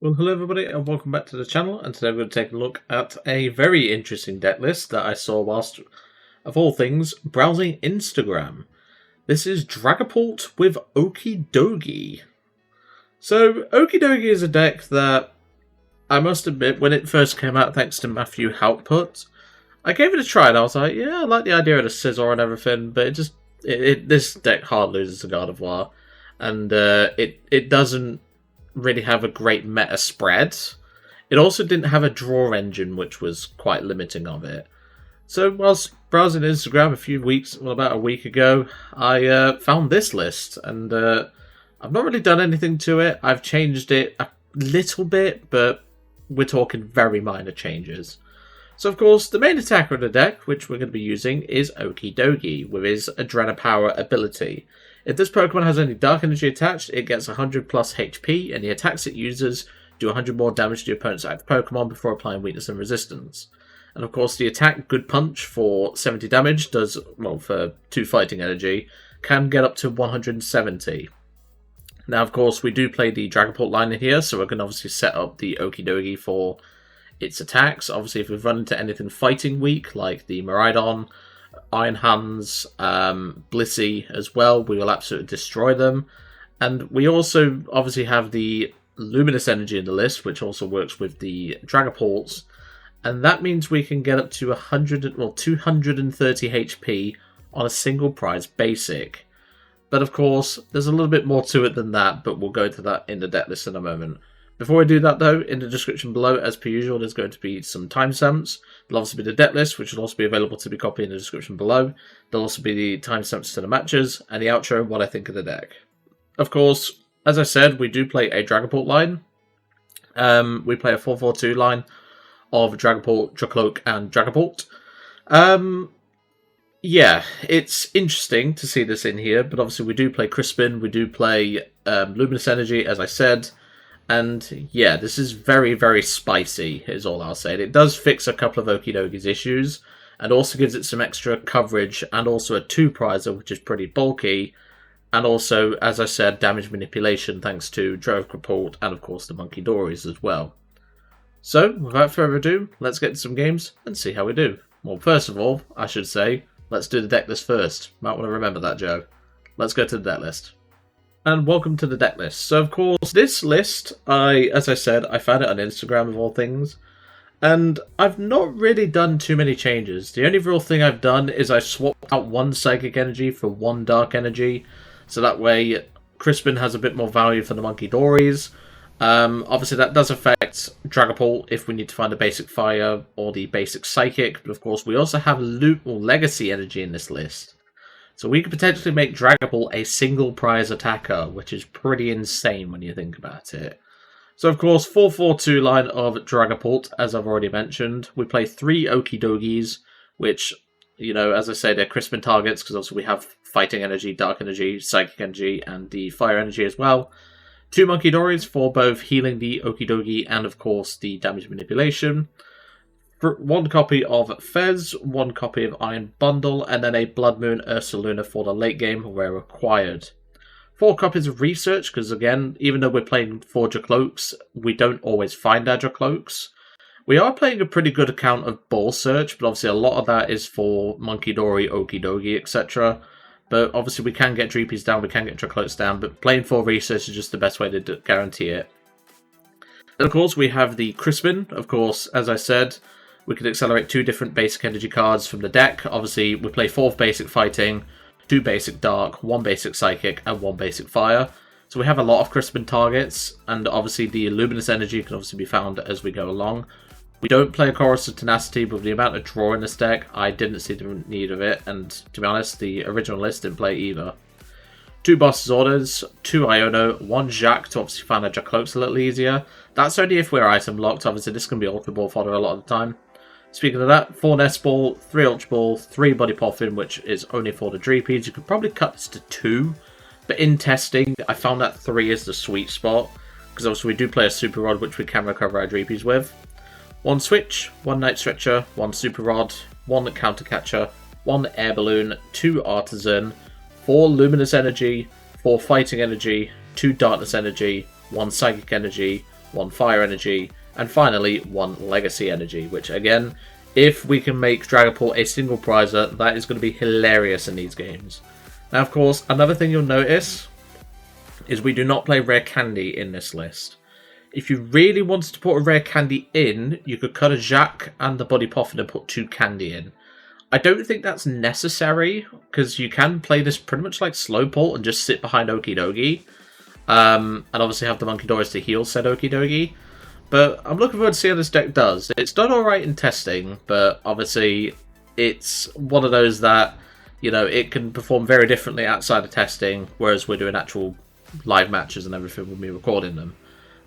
Well, hello everybody and welcome back to the channel, and today we're going to take a look at a very interesting deck list that I saw whilst, of all things, browsing Instagram. This is Dragapult with Okidogi. So, Okidogi is a deck that, I must admit, when it first came out thanks to Matthew Halput, I gave it a try and I was like, yeah, I like the idea of the scissor and everything, but this deck hard loses to God of War, and it doesn't really have a great meta spread. It also didn't have a draw engine, which was quite limiting of it. So whilst browsing Instagram about a week ago, I found this list, and I've not really done anything to it. I've changed it a little bit, but we're talking very minor changes. So of course, the main attacker of the deck, which we're going to be using, is Okidogi, with his Adrenapower ability. If this Pokemon has any Dark Energy attached, it gets 100 plus HP, and the attacks it uses do 100 more damage to your opponent's active Pokemon before applying weakness and resistance. And of course, the attack Good Punch for 70 damage does, well, for 2 Fighting Energy, can get up to 170. Now, of course, we do play the Dragapult line in here, so we're going to obviously set up the Okidogi for its attacks. Obviously, if we've run into anything fighting weak, like the Miraidon, Iron Hands, Blissey as well, we will absolutely destroy them. And we also obviously have the Luminous Energy in the list, which also works with the Dragapults, and that means we can get up to 230 HP on a single prize basic. But of course, there's a little bit more to it than that, but we'll go into that in the deck list in a moment. Before we do that though, in the description below, as per usual, there's going to be some timestamps. There'll also be the deck list, which will also be available to be copied in the description below. There'll also be the timestamps to the matches, and the outro, what I think of the deck. Of course, as I said, we do play a Dragapult line. We play a 4-4-2 line of Dragapult, Drakloak, and Dragapult. Yeah, it's interesting to see this in here, but obviously we do play Crispin, we do play Luminous Energy, as I said. And yeah, this is very, very spicy, is all I'll say. It does fix a couple of Okidogi's issues, and also gives it some extra coverage, and also a 2-prizer, which is pretty bulky, and also, as I said, damage manipulation thanks to Dragapult, and of course the Munkidoris as well. So, without further ado, let's get to some games, and see how we do. Well, first of all, I should say, let's do the deck list first. Might want to remember that, Joe. Let's go to the deck list. And welcome to the deck list. So, of course, this list, as I said, I found it on Instagram of all things. And I've not really done too many changes. The only real thing I've done is I swapped out 1 Psychic Energy for 1 Dark Energy. So that way, Crispin has a bit more value for the Munkidoris. Obviously, that does affect Dragapult if we need to find a basic Fire or the basic Psychic. But of course, we also have Legacy Energy in this list. So we could potentially make Dragapult a single prize attacker, which is pretty insane when you think about it. So of course, 4-4-2 line of Dragapult, as I've already mentioned. We play 3 Okidogis, which, you know, as I say, they're Crispin targets, because also we have Fighting Energy, Dark Energy, Psychic Energy, and the Fire Energy as well. 2 Munkidoris for both healing the Okidogi and, of course, the damage manipulation. 1 copy of Fez, 1 copy of Iron Bundle, and then a Bloodmoon Ursaluna for the late game where required. 4 copies of Research, because again, even though we're playing 4 Drakloaks, we don't always find our Drakloaks. We are playing a pretty good account of Ball Search, but obviously a lot of that is for Munkidori, Okidogi, etc. But obviously we can get Dreepies down, we can get Drakloaks down, but playing 4 Research is just the best way to guarantee it. And of course we have the Crispin, of course, as I said. We can accelerate 2 different basic energy cards from the deck. Obviously, we play 4 basic fighting, 2 basic dark, 1 basic psychic, and 1 basic fire. So we have a lot of Crispin targets, and obviously the Luminous Energy can obviously be found as we go along. We don't play a Chorus of Tenacity, but with the amount of draw in this deck, I didn't see the need of it, and to be honest, the original list didn't play either. 2 Boss's Orders, 2 Iono, 1 Jacq to obviously find our Drakloaks a little easier. That's only if we're item locked. Obviously, this can be Ultra Ball fodder a lot of the time. Speaking of that, 4 Nest Ball, 3 Ultra Ball, 3 Buddy Poffin, which is only for the Dreepies. You could probably cut this to 2, but in testing, I found that 3 is the sweet spot, because obviously we do play a Super Rod, which we can recover our Dreepies with. 1 Switch, 1 Night Stretcher, 1 Super Rod, 1 Counter Catcher, 1 Air Balloon, 2 Artazon, 4 Luminous Energy, 4 Fighting Energy, 2 Darkness Energy, 1 Psychic Energy, 1 Fire Energy, and finally 1 Legacy Energy, which again, if we can make Dragapult a single prizer, that is going to be hilarious in these games. Now, of course, another thing you'll notice is we do not play Rare Candy in this list. If you really wanted to put a Rare Candy in, you could cut a Jacq and the Buddy Poffin and put 2 Candy in. I don't think that's necessary, because you can play this pretty much like Slowpoke and just sit behind Okidogi. And obviously have the Munkidoris to heal said Okidogi. But I'm looking forward to see how this deck does. It's done alright in testing, but obviously it's one of those that, you know, it can perform very differently outside of testing, whereas we're doing actual live matches and everything with me recording them.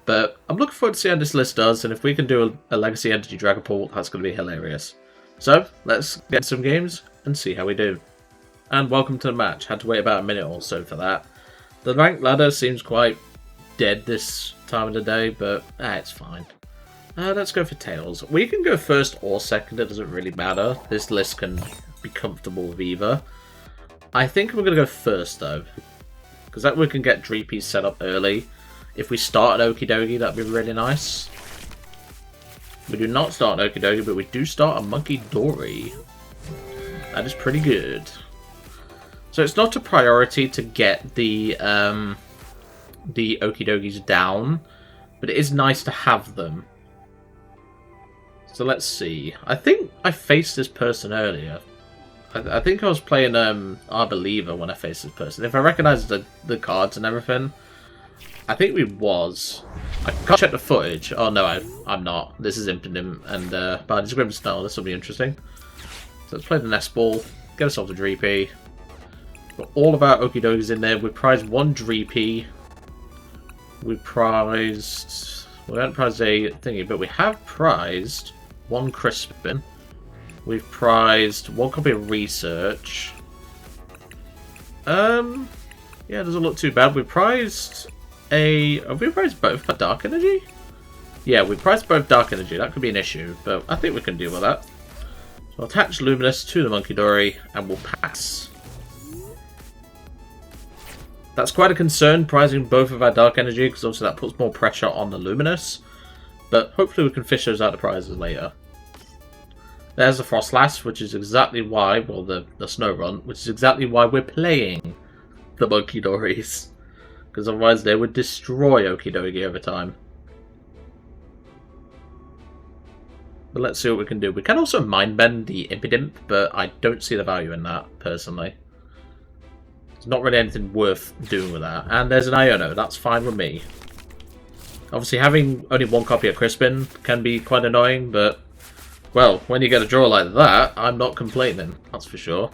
But I'm looking forward to see how this list does, and if we can do a Legacy Energy Dragapult, that's going to be hilarious. So, let's get some games and see how we do. And welcome to the match. Had to wait about a minute or so for that. The rank ladder seems quite dead this time of the day, but it's fine. Let's go for Tails. We can go first or second, it doesn't really matter. This list can be comfortable with either. I think we're going to go first though, because that we can get Dreepy set up early. If we start an Okidogi, that'd be really nice. We do not start an Okidogi, but we do start a Munkidori. That is pretty good. So it's not a priority to get the Okidogis down, but it is nice to have them. So let's see. I think I faced this person earlier. I think I was playing Our Believer when I faced this person. If I recognise the cards and everything, I think we was. I can't check the footage. Oh no, I'm not. This is Impidimp and Buddy's Grimmsnarl. This will be interesting. So let's play the Nest Ball. Get ourselves a Dreepy. Got all of our Okidogis in there. We prized 1 Dreepy. We prized... We haven't prized a thingy, but we have prized 1 Crispin. We've prized 1 copy of Research. Yeah, it doesn't look too bad. We prized a... Have we prized both for Dark Energy? Yeah, we prized both Dark Energy. That could be an issue, but I think we can deal with that. So I'll attach Luminous to the Munkidori, and we'll pass. That's quite a concern, prizing both of our Dark Energy, because obviously that puts more pressure on the Luminous. But hopefully we can fish those out of prizes later. There's the Frostlass, which is exactly why, well, the Snorunt, which is exactly why we're playing the Munkidoris. Because otherwise they would destroy Okidogi over time. But let's see what we can do. We can also Mind Bend the Impidimp, but I don't see the value in that, personally. Not really anything worth doing with that. And there's an Iono, that's fine with me. Obviously having only 1 copy of Crispin can be quite annoying, but well, when you get a draw like that, I'm not complaining, that's for sure.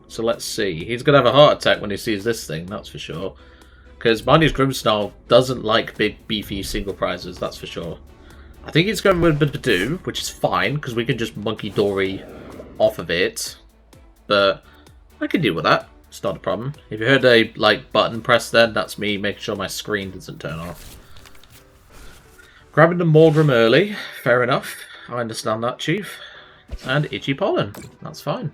So let's see, he's going to have a heart attack when he sees this thing, that's for sure. Because Barney's Grimmsnarl doesn't like big beefy single prizes, that's for sure. I think he's going with Buddy-Buddy, which is fine, because we can just Munkidori off of it. But I can deal with that. It's not a problem. If you heard a button press then, that's me making sure my screen doesn't turn off. Grabbing the Morgrim early. Fair enough. I understand that, Chief. And Itchy Pollen. That's fine.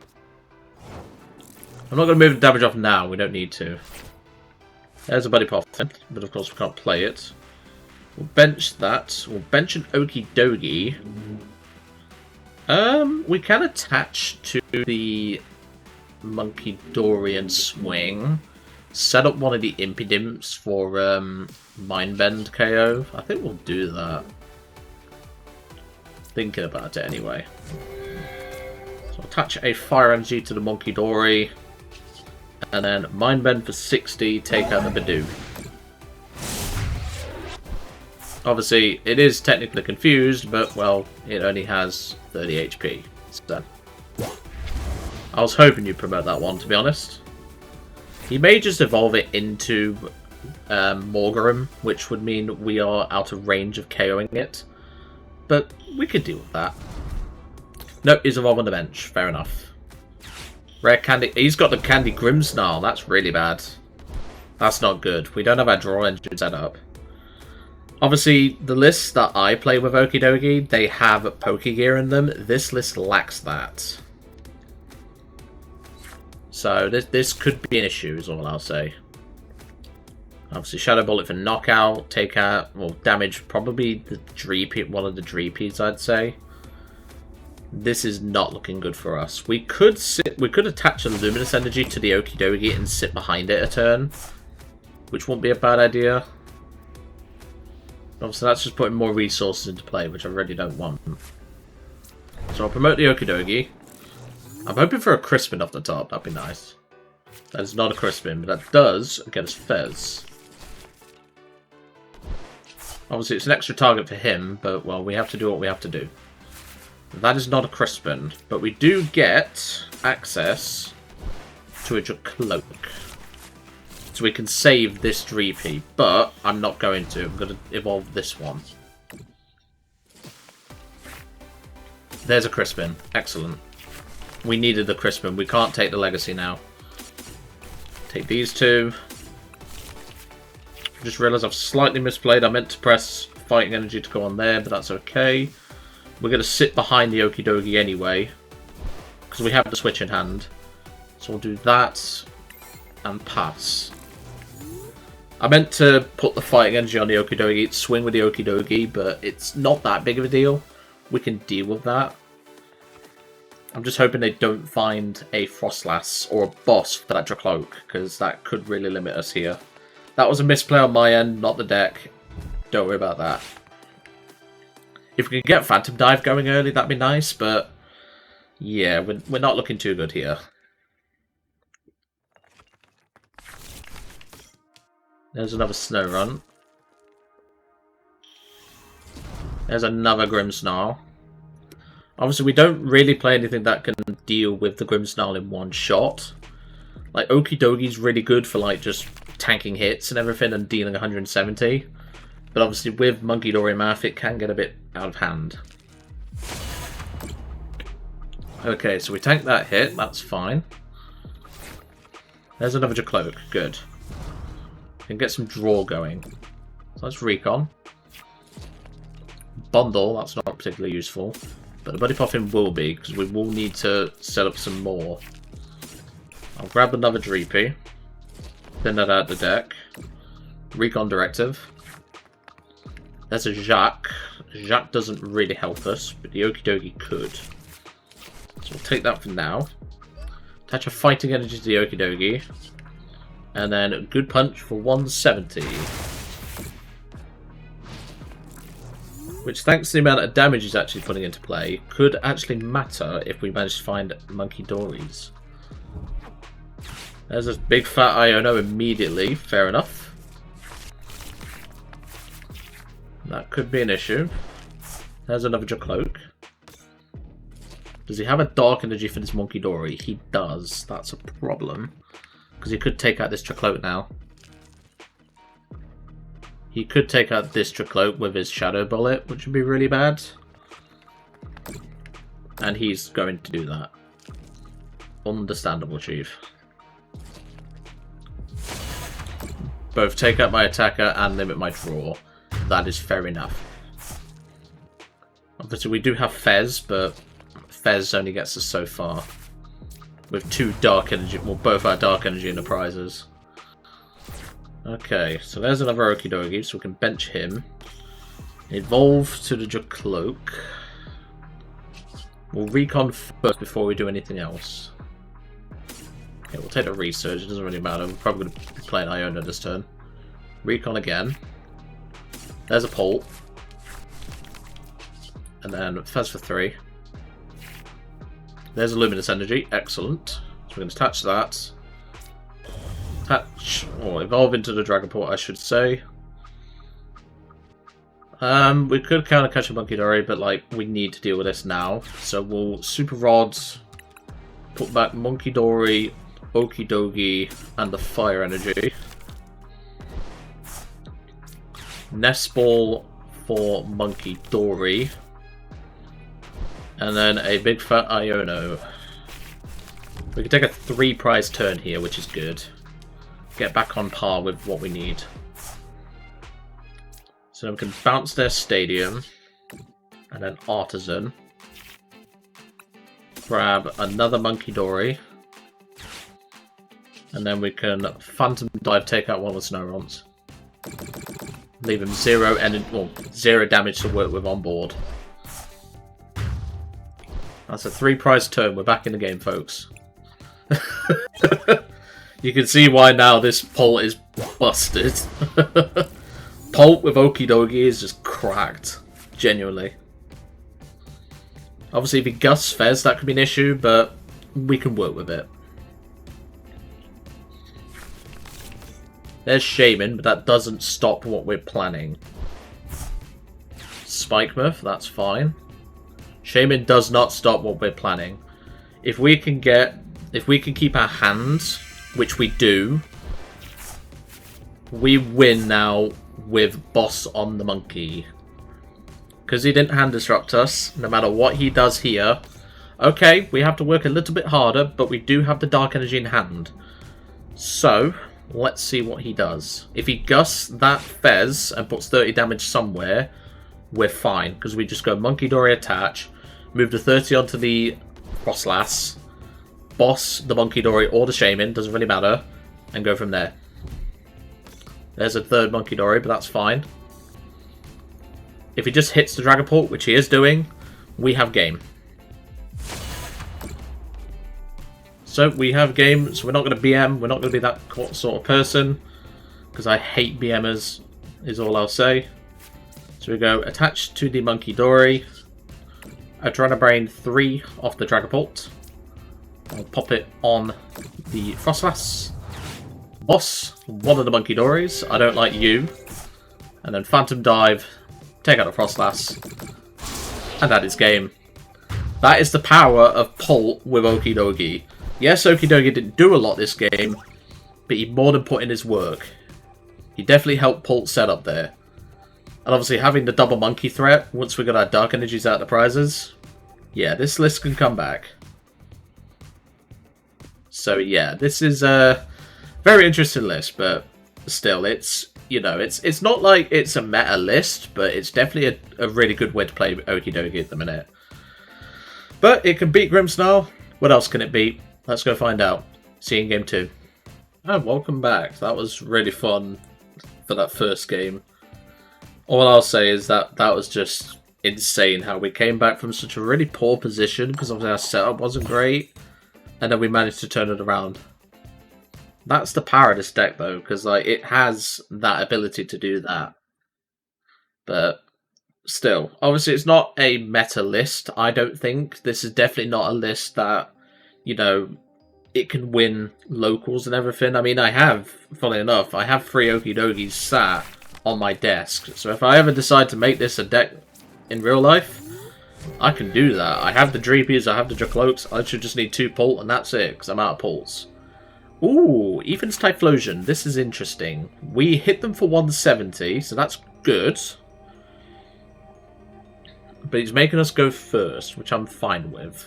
I'm not going to move the damage off now. We don't need to. There's a Buddy Poffin, but of course we can't play it. We'll bench that. We'll bench an Okidogi. We can attach to the Munkidori and swing. Set up one of the Impidimps for Mind Bend KO. I think we'll do that. Thinking about it anyway. So attach a Fire Energy to the Munkidori. And then Mind Bend for 60, take out the Badoo. Obviously, it is technically confused, but, well, it only has 30 HP. So, I was hoping you'd promote that one, to be honest. He may just evolve it into Morgrim, which would mean we are out of range of KOing it. But we could deal with that. No, he's evolved on the bench. Fair enough. Rare Candy. He's got the Candy Grimmsnarl. That's really bad. That's not good. We don't have our draw engine set up. Obviously, the lists that I play with Okidogi, they have Pokegear in them. This list lacks that. So this could be an issue, is all I'll say. Obviously, Shadow Bullet for knockout, take out, well, damage probably the Dreepy, one of the Dreepies, I'd say. This is not looking good for us. We could attach a Luminous Energy to the Okidogi and sit behind it a turn, which won't be a bad idea. Obviously, that's just putting more resources into play, which I really don't want. So I'll promote the Okidogi. I'm hoping for a Crispin off the top. That'd be nice. That is not a Crispin, but that does get us Fez. Obviously, it's an extra target for him, but, well, we have to do what we have to do. That is not a Crispin, but we do get access to a Drakloak. So we can save this Dreepy, but I'm not going to. I'm going to evolve this one. There's a Crispin. Excellent. We needed the Crispin. We can't take the Legacy now. Take these two. Just realised I've slightly misplayed. I meant to press Fighting Energy to go on there, but that's okay. We're going to sit behind the Okidogi anyway, because we have the Switch in hand. So we'll do that and pass. I meant to put the Fighting Energy on the Okidogi, swing with the Okidogi, but it's not that big of a deal. We can deal with that. I'm just hoping they don't find a Frostlass or a boss for that Drakloak, because that could really limit us here. That was a misplay on my end, not the deck. Don't worry about that. If we could get Phantom Dive going early, that'd be nice, but yeah, we're not looking too good here. There's another Snorunt. There's another Grimmsnarl. Obviously, we don't really play anything that can deal with the Grimmsnarl in one shot. Like, Okidogi's really good for, like, just tanking hits and everything and dealing 170. But obviously, with Munkidori Math, it can get a bit out of hand. Okay, so we tank that hit. That's fine. There's another Drakloak. Good. We can get some draw going. So let's recon. Bundle, that's not particularly useful. But the Buddy Poffin will be, because we will need to set up some more. I'll grab another Dreepy. Thin that out the deck. Recon Directive. There's a Jacq. Jacq doesn't really help us, but the Okidogi could. So we'll take that for now. Attach a Fighting Energy to the Okidogi. And then a good punch for 170. Which, thanks to the amount of damage he's actually putting into play, could actually matter if we manage to find Munkidoris. There's this big fat Iono immediately. Fair enough. That could be an issue. There's another Drakloak. Does he have a Dark Energy for this Munkidori? He does. That's a problem. Because he could take out this Drakloak now. He could take out this Drakloak with his Shadow Bullet, which would be really bad. And he's going to do that. Understandable, Chief. Both take out my attacker and limit my draw. That is fair enough. Obviously, we do have Fez, but Fez only gets us so far. With two Dark Energy, well, both our Dark Energy in the prizes. Okay, so there's another Okidogi, so we can bench him. Evolve to the Drakloak. We'll recon first before we do anything else. Okay, we'll take the Research, it doesn't really matter. We're probably going to play an Iono this turn. Recon again. There's a Pult. And then Fez for 3. There's a Luminous Energy, excellent. So we're going to attach that. Attach, or evolve into the Dragapult, I should say. We could counter catch a Munkidori, but like we need to deal with this now. So we'll Super Rod, put back Munkidori, Okidogi, and the Fire Energy. Nest Ball for Munkidori. And then a big fat Iono. We can take a 3 prize turn here, which is good. Get back on par with what we need. So we can bounce their Stadium. And then Artazon. Grab another Munkidori. And then we can Phantom Dive, take out one of the Snowrons. Leave him zero damage to work with on board. That's a 3 prize turn. We're back in the game, folks. You can see why now this Pult is busted. Pult with Okidogi is just cracked. Genuinely. Obviously, if he gusts Fez, that could be an issue, but we can work with it. There's Shaman, but that doesn't stop what we're planning. Spikemuth, that's fine. Shaman does not stop what we're planning. If we can keep our hands, which we do, we win now with Boss on the Monkey. Because he didn't hand disrupt us, no matter what he does here. Okay, we have to work a little bit harder, but we do have the Dark Energy in hand. So, let's see what he does. If he gusts that Fez and puts 30 damage somewhere, we're fine. Because we just go Munkidori attach, move the 30 onto the Frostlass, boss the Munkidori or the Shaman, doesn't really matter, and go from there. There's a third Munkidori, but that's fine. If he just hits the Dragapult, which he is doing, we have game. So we have game, so we're not going to BM, we're not going to be that sort of person, because I hate BMers, is all I'll say. So we go attach to the Munkidori, Adrenabrain 3 off the Dragapult. I'll pop it on the Frostlass. Boss, one of the Munkidoris, I don't like you. And then Phantom Dive, take out the Frostlass. And that is game. That is the power of Pult with Okidogi. Yes, Okidogi didn't do a lot this game, but he more than put in his work. He definitely helped Pult set up there. And obviously having the double monkey threat, once we got our Dark Energies out of the prizes, yeah, this list can come back. So yeah, this is a very interesting list, but still, it's, you know, it's not like it's a meta list, but it's definitely a really good way to play Okidogi at the minute. But it can beat Grimmsnarl. What else can it beat? Let's go find out. See you in game 2. Oh, welcome back. That was really fun for that first game. All I'll say is that that was just insane how we came back from such a really poor position, because obviously our setup wasn't great, and then we managed to turn it around. That's the power of this deck, though, because like it has that ability to do that. But still, obviously it's not a meta list, I don't think. This is definitely not a list that, you know, it can win locals and everything. I mean, I have, funnily enough, I have 3 Okidogis sat on my desk. So if I ever decide to make this a deck in real life, I can do that. I have the Dreepies, I have the Draklokes, I should just need 2 Pult and that's it, because I'm out of Pults. Ooh, Ethan's Typhlosion. This is interesting. We hit them for 170, so that's good. But he's making us go first, which I'm fine with.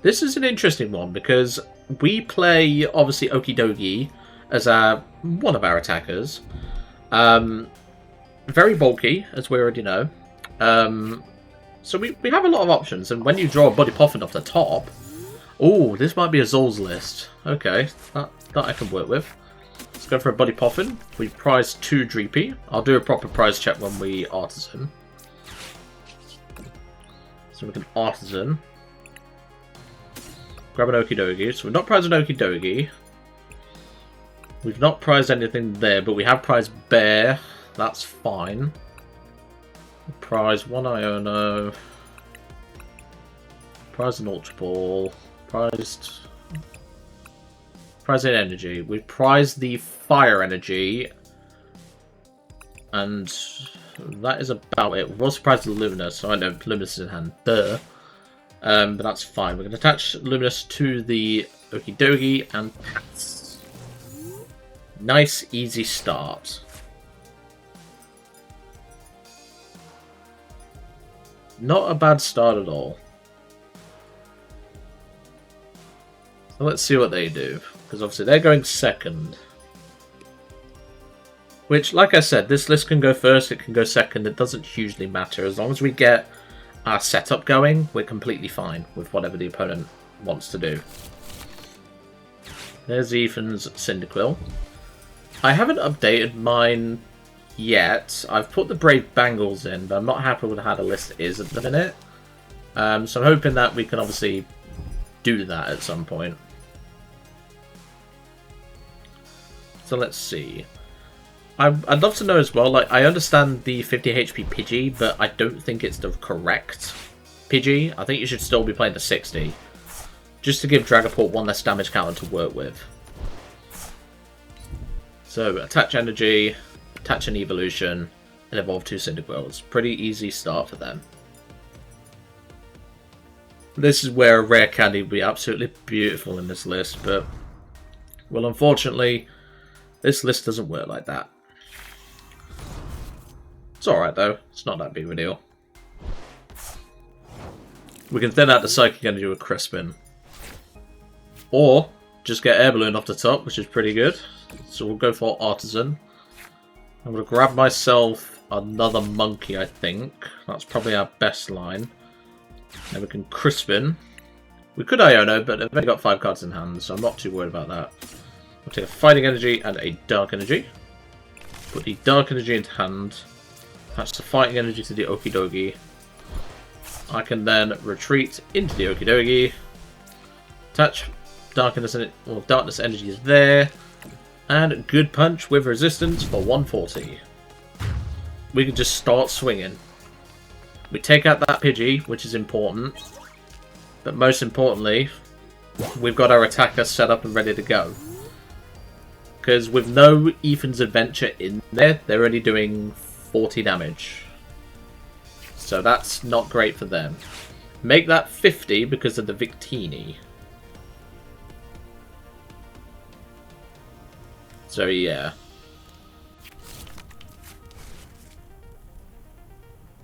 This is an interesting one, because we play, obviously, Okidogi as one of our attackers. Very bulky, as we already know. So we have a lot of options, and when you draw a Buddy Poffin off the top... Oh, this might be a Zol's list. Okay, that I can work with. Let's go for a Buddy Poffin. We prize 2 Dreepy. I'll do a proper prize check when we Artazon. So we can Artazon. Grab an Okidogi. So we've not prized an Okidogi. We've not prized anything there, but we have prized Bear. That's fine. Prize 1 Iono. Prized an Ultra Ball. Prized Energy. We've prized the Fire Energy. And that is about it. We've also prized the Luminous, so I know Luminous is in hand. Duh. But that's fine. We're going to attach Luminous to the Okidogi and pass. Nice, easy start. Not a bad start at all. So let's see what they do, because obviously they're going second. Which, like I said, this list can go first, it can go second, it doesn't hugely matter. As long as we get our setup going, we're completely fine with whatever the opponent wants to do. There's Ethan's Cyndaquil. I haven't updated mine yet. I've put the Brave Bangles in, but I'm not happy with how the list is at the minute. So I'm hoping that we can obviously do that at some point. So let's see. I'd love to know as well, like, I understand the 50 HP Pidgey, but I don't think it's the correct Pidgey. I think you should still be playing the 60. Just to give Dragapult one less damage counter to work with. So, attach energy, attach an evolution, and evolve 2 Cyndaquils. Pretty easy start for them. This is where a rare candy would be absolutely beautiful in this list, but, well, unfortunately, this list doesn't work like that. It's alright though, it's not that big of a deal. We can thin out the Psychic Energy with Crispin. Or, just get Air Balloon off the top, which is pretty good. So we'll go for Artazon. I'm going to grab myself another Monkey, I think. That's probably our best line. Then we can Crispin. We could Iono, but I've only got 5 cards in hand, so I'm not too worried about that. We'll take a Fighting Energy and a Dark Energy. Put the Dark Energy into hand. Attach the Fighting Energy to the Okidogi. I can then retreat into the Okidogi. Attach Darkness Energy is there. And Good Punch with resistance for 140. We can just start swinging. We take out that Pidgey, which is important. But most importantly, we've got our attacker set up and ready to go. Because with no Ethan's Adventure in there, they're only doing 40 damage. So that's not great for them. Make that 50 because of the Victini. So yeah.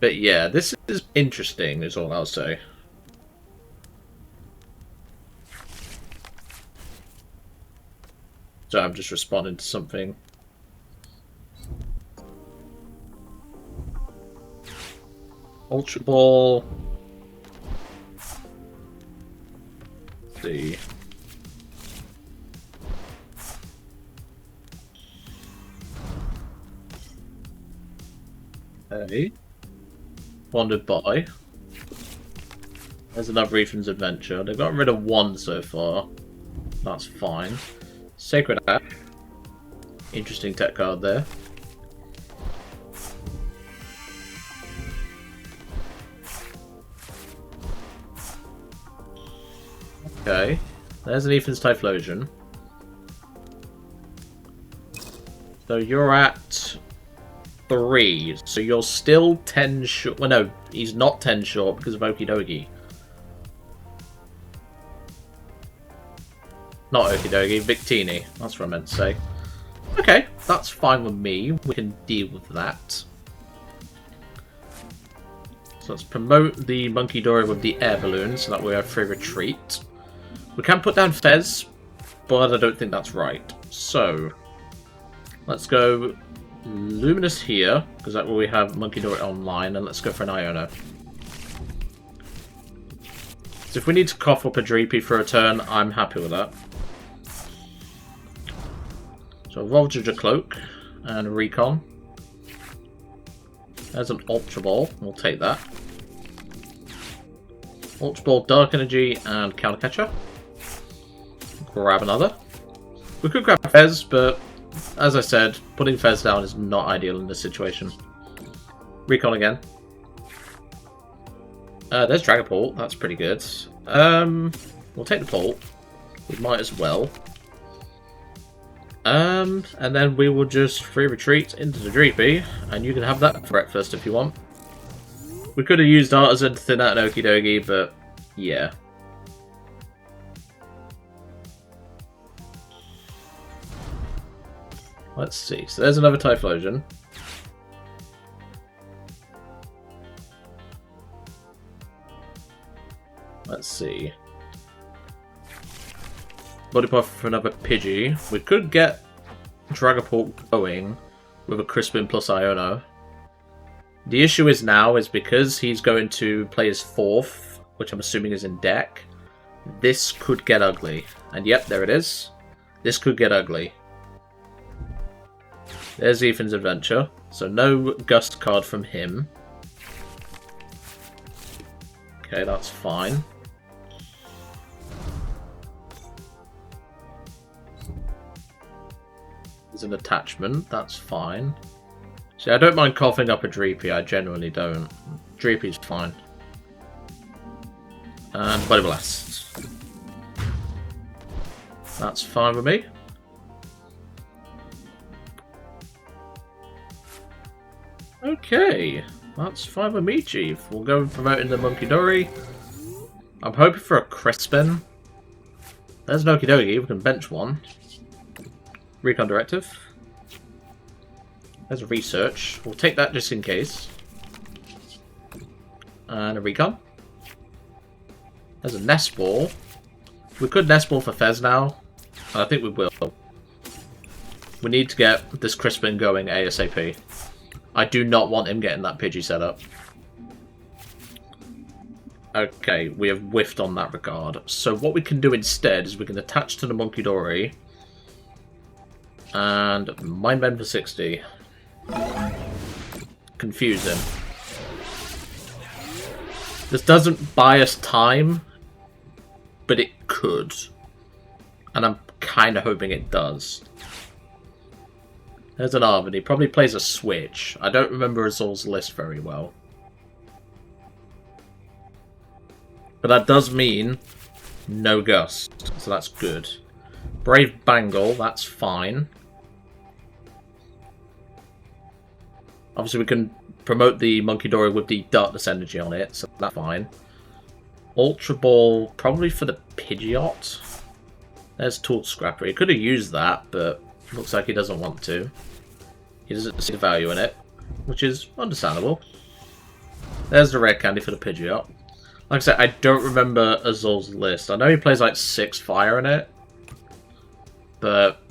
But yeah, this is interesting is all I'll say. So I'm just responding to something. Ultra Ball. Let's see. Okay. Wandered by. There's another Ethan's Adventure. They've got rid of 1 so far. That's fine. Sacred Ash. Interesting tech card there. Okay. There's an Ethan's Typhlosion. So you're at 3. So you're still 10 short. Well, no, he's not 10 short because of Okidogi. Not Okidogi, Victini. That's what I meant to say. Okay, that's fine with me. We can deal with that. So let's promote the Munkidori with the Air Balloon so that we have free retreat. We can put down Fez, but I don't think that's right. So, let's go Luminous here, because that's where we have Munkidori online, and let's go for an Iono. So if we need to cough up a Dreepy for a turn, I'm happy with that. So evolve Drakloak and Recon. There's an Ultra Ball, we'll take that. Ultra Ball, Dark Energy, and Counter Catcher. Grab another. We could grab Fez, but as I said, putting Fez down is not ideal in this situation. Recon again. There's Dragapult, that's pretty good. We'll take the Pult. We might as well. And then we will just free retreat into the Dreepy, and you can have that for breakfast if you want. We could have used Artazon to thin out an Okidogi, but yeah. Let's see. So there's another Typhlosion. Let's see. Body Puff for another Pidgey. We could get Dragapult going with a Crispin plus Iono. The issue is now is because he's going to play his 4th, which I'm assuming is in deck. This could get ugly. And yep, there it is. This could get ugly. There's Ethan's Adventure. So no Gust card from him. Okay, that's fine. There's an attachment, that's fine. See, I don't mind coughing up a Dreepy, I genuinely don't. Dreepy's fine. And Body Blast. That's fine with me. Okay, that's fine with me, Chief. We'll go promoting the Munkidori. I'm hoping for a Crispin. There's an Okidogi, we can bench one. Recon Directive. There's a Research. We'll take that just in case. And a Recon. There's a Nest Ball. We could Nest Ball for Fez now. And I think we will. We need to get this Crispin going ASAP. I do not want him getting that Pidgey set up. Okay, we have whiffed on that regard. So what we can do instead is we can attach to the Munkidori and Mind Bend for 60. Confuse him. This doesn't buy us time, but it could. And I'm kind of hoping it does. There's an Arvin. He probably plays a Switch. I don't remember Azul's list very well. But that does mean no Gust, so that's good. Brave Bangle, that's fine. Obviously we can promote the Munkidori with the Darkness Energy on it, so that's fine. Ultra Ball, probably for the Pidgeot. There's Tool Scrapper. He could have used that, but looks like he doesn't want to. He doesn't see the value in it, which is understandable. There's the Red Candy for the Pidgeot. Like I said, I don't remember Azul's list. I know he plays like 6 fire in it, but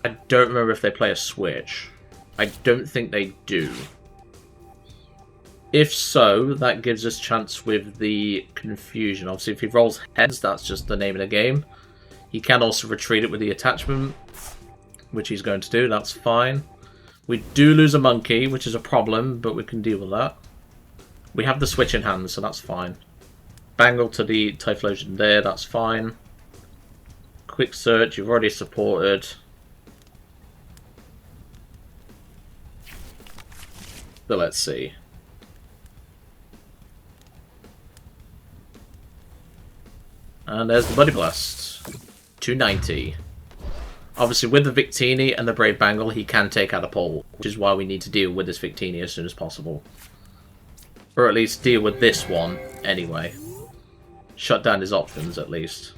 I don't remember if they play a Switch. I don't think they do. If so, that gives us chance with the Confusion. Obviously, if he rolls heads, that's just the name of the game. He can also retreat it with the attachment, which he's going to do. That's fine. We do lose a Monkey, which is a problem, but we can deal with that. We have the Switch in hand, so that's fine. Bangle to the Typhlosion there, that's fine. Quick Search, you've already supported. But let's see. And there's the Buddy Blast. 290. Obviously, with the Victini and the Brave Bangle, he can take out a pole, which is why we need to deal with this Victini as soon as possible. Or at least deal with this one, anyway. Shut down his options, at least.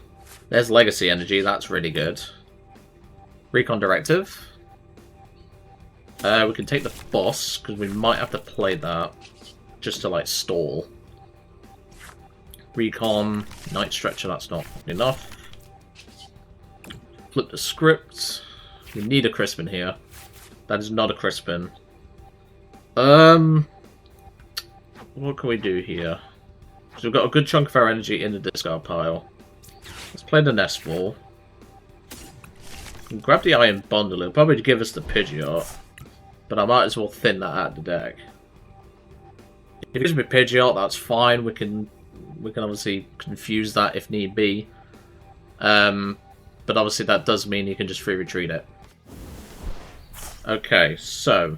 There's Legacy Energy, that's really good. Recon Directive. We can take the boss, because we might have to play that, just to, like, stall. Recon, Night Stretcher, that's not enough. Flip the script. We need a Crispin here. That is not a Crispin. What can we do here? So we've got a good chunk of our energy in the discard pile. Let's play the Nest Ball. Grab the Iron Bundle. It'll probably give us the Pidgeot. But I might as well thin that out of the deck. If it gives me Pidgeot, that's fine. We can obviously confuse that if need be. But obviously that does mean you can just free retreat it. Okay, so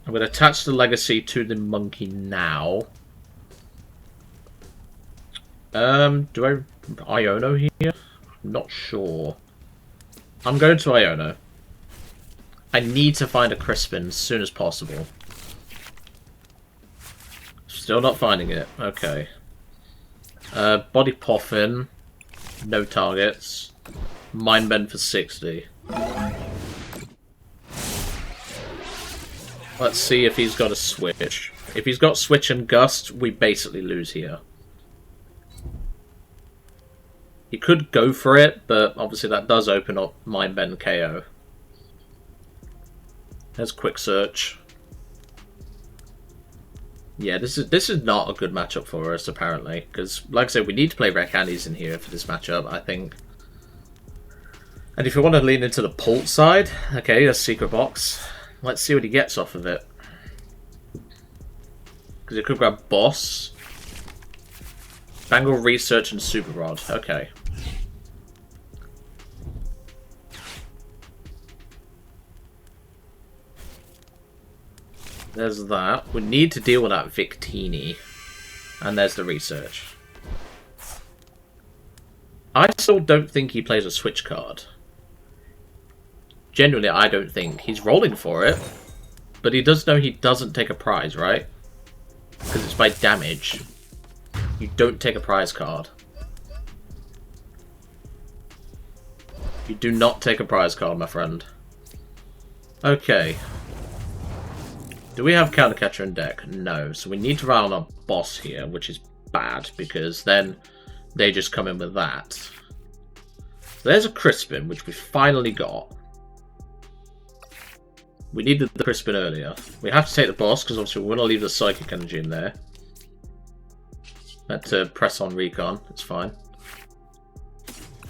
I'm going to attach the Legacy to the Monkey now. Do I Iono here? I'm not sure. I'm going to Iono. I need to find a Crispin as soon as possible. Still not finding it. Okay. Body Poffin. No targets. Mind Bend for 60. Let's see if he's got a Switch. If he's got Switch and Gust, we basically lose here. He could go for it, but obviously that does open up Mind Bend KO. There's Quick Search. Yeah, this is not a good matchup for us, apparently. Because, like I said, we need to play Red Candies in here for this matchup, I think. And if you want to lean into the Pult side, okay, that's Secret Box. Let's see what he gets off of it. Because he could grab Boss, Bangle Research, and Super Rod. Okay. There's that. We need to deal with that Victini. And there's the Research. I still don't think he plays a Switch card. Genuinely, I don't think. He's rolling for it. But he does know he doesn't take a prize, right? Because it's by damage. You don't take a prize card. You do not take a prize card, my friend. Okay. Do we have Counter Catcher in deck? No. So we need to rely on our boss here, which is bad, because then they just come in with that. So there's a Crispin, which we finally got. We needed the Crispin earlier. We have to take the boss, because obviously we want to leave the Psychic Energy in there. To press on Recon, it's fine.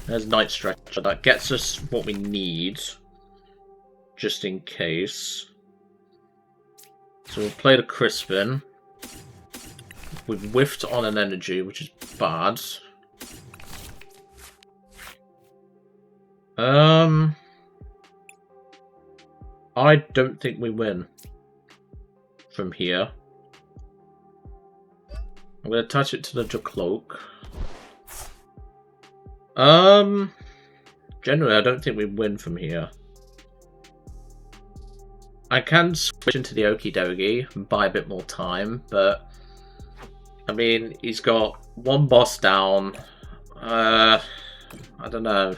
There's Night Stretcher. That gets us what we need, just in case. So we'll play the Crispin. We've whiffed on an energy, which is bad. I don't think we win from here. I'm going to attach it to the Drakloak. Generally, I don't think we win from here. I can switch into the Okidogi and buy a bit more time, but I mean, he's got one boss down. I don't know.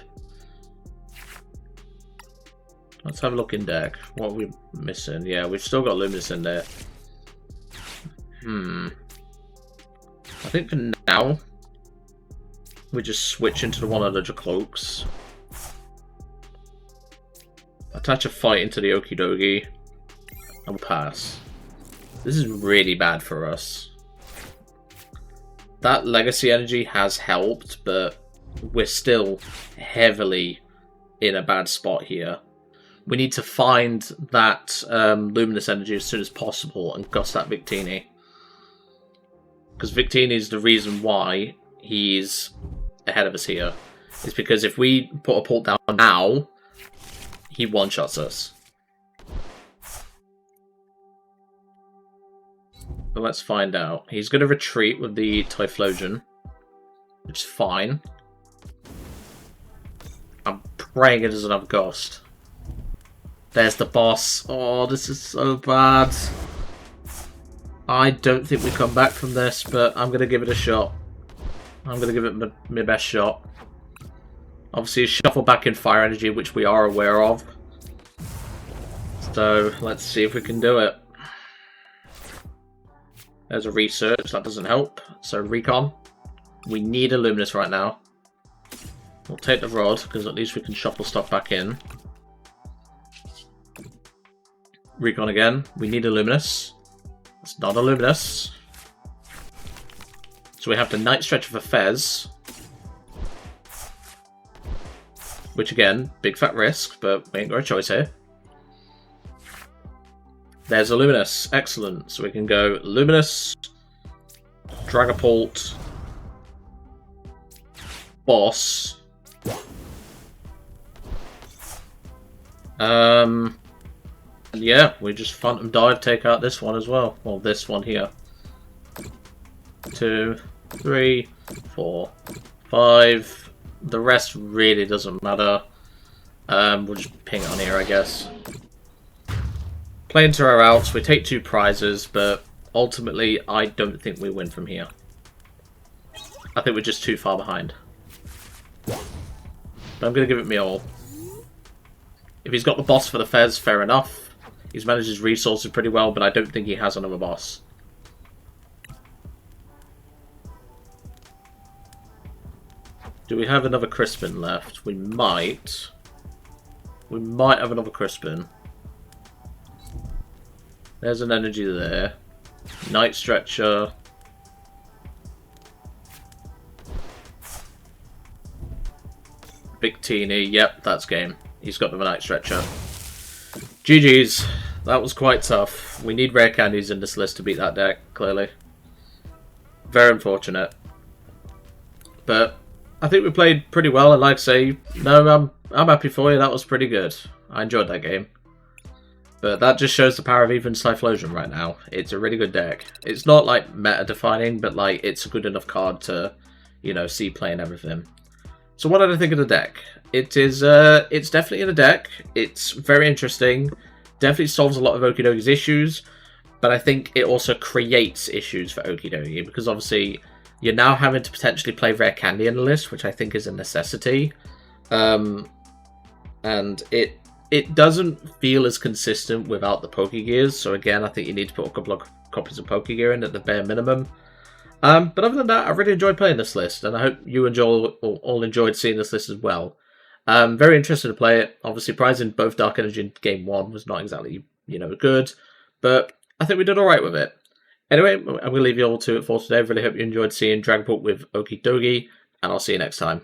Let's have a look in deck. What are we missing? Yeah, we've still got Luminous in there. I think for now, we just switch into one of the Drakloaks. Attach a fight into the Okidogi. And we'll pass. This is really bad for us. That Legacy Energy has helped, but we're still heavily in a bad spot here. We need to find that Luminous Energy as soon as possible and gust that Victini. Because Victini is the reason why he's ahead of us here. It's because if we put a Pult down now, he one-shots us. But let's find out. He's going to retreat with the Typhlosion, which is fine. I'm praying it doesn't have Ghost. There's the boss. Oh, this is so bad. I don't think we come back from this, but I'm going to give it a shot. I'm going to give it my best shot. Obviously, shuffle back in Fire Energy, which we are aware of. So, let's see if we can do it. There's a Research. That doesn't help. So, Recon. We need a Luminous right now. We'll take the Rod, because at least we can shuffle stuff back in. Recon again. We need a Luminous. It's not a Luminous. So we have the Night Stretcher for Fez. Which again, big fat risk, but we ain't got a choice here. There's a Luminous. Excellent. So we can go Luminous, Dragapult, Boss. Yeah, we just Phantom Dive, take out this one as well. Well, this one here. 2, 3, 4, 5. The rest really doesn't matter. We'll just ping it on here, I guess. Play into our outs. We take 2 prizes, but ultimately, I don't think we win from here. I think we're just too far behind. But I'm going to give it me all. If he's got the boss for the Fez, fair enough. He's managed his resources pretty well, but I don't think he has another boss. Do we have another Crispin left? We might. We might have another Crispin. There's an energy there. Night Stretcher. Big Teeny. Yep, that's game. He's got the Night Stretcher. GG's. That was quite tough. We need rare candies in this list to beat that deck, clearly. Very unfortunate. But I think we played pretty well, and like I say, no, I'm happy for you. That was pretty good. I enjoyed that game. But that just shows the power of even Typhlosion right now. It's a really good deck. It's not like meta-defining, but like it's a good enough card to, you know, see play and everything. So what did I think of the deck? It's definitely in a deck. It's very interesting. Definitely solves a lot of Okidogi's issues, but I think it also creates issues for Okidogi, because obviously you're now having to potentially play rare candy in the list, which I think is a necessity. And it doesn't feel as consistent without the Pokegears, so again, I think you need to put a couple of copies of Pokegear in at the bare minimum. But other than that, I really enjoyed playing this list, and I hope you all enjoyed seeing this list as well. Very interested to play it. Obviously, prizing both Dark Energy in Game 1 was not exactly, you know, good, but I think we did alright with it. Anyway, I'm going to leave you all to it for today. I really hope you enjoyed seeing Dragapult with Okidogi, and I'll see you next time.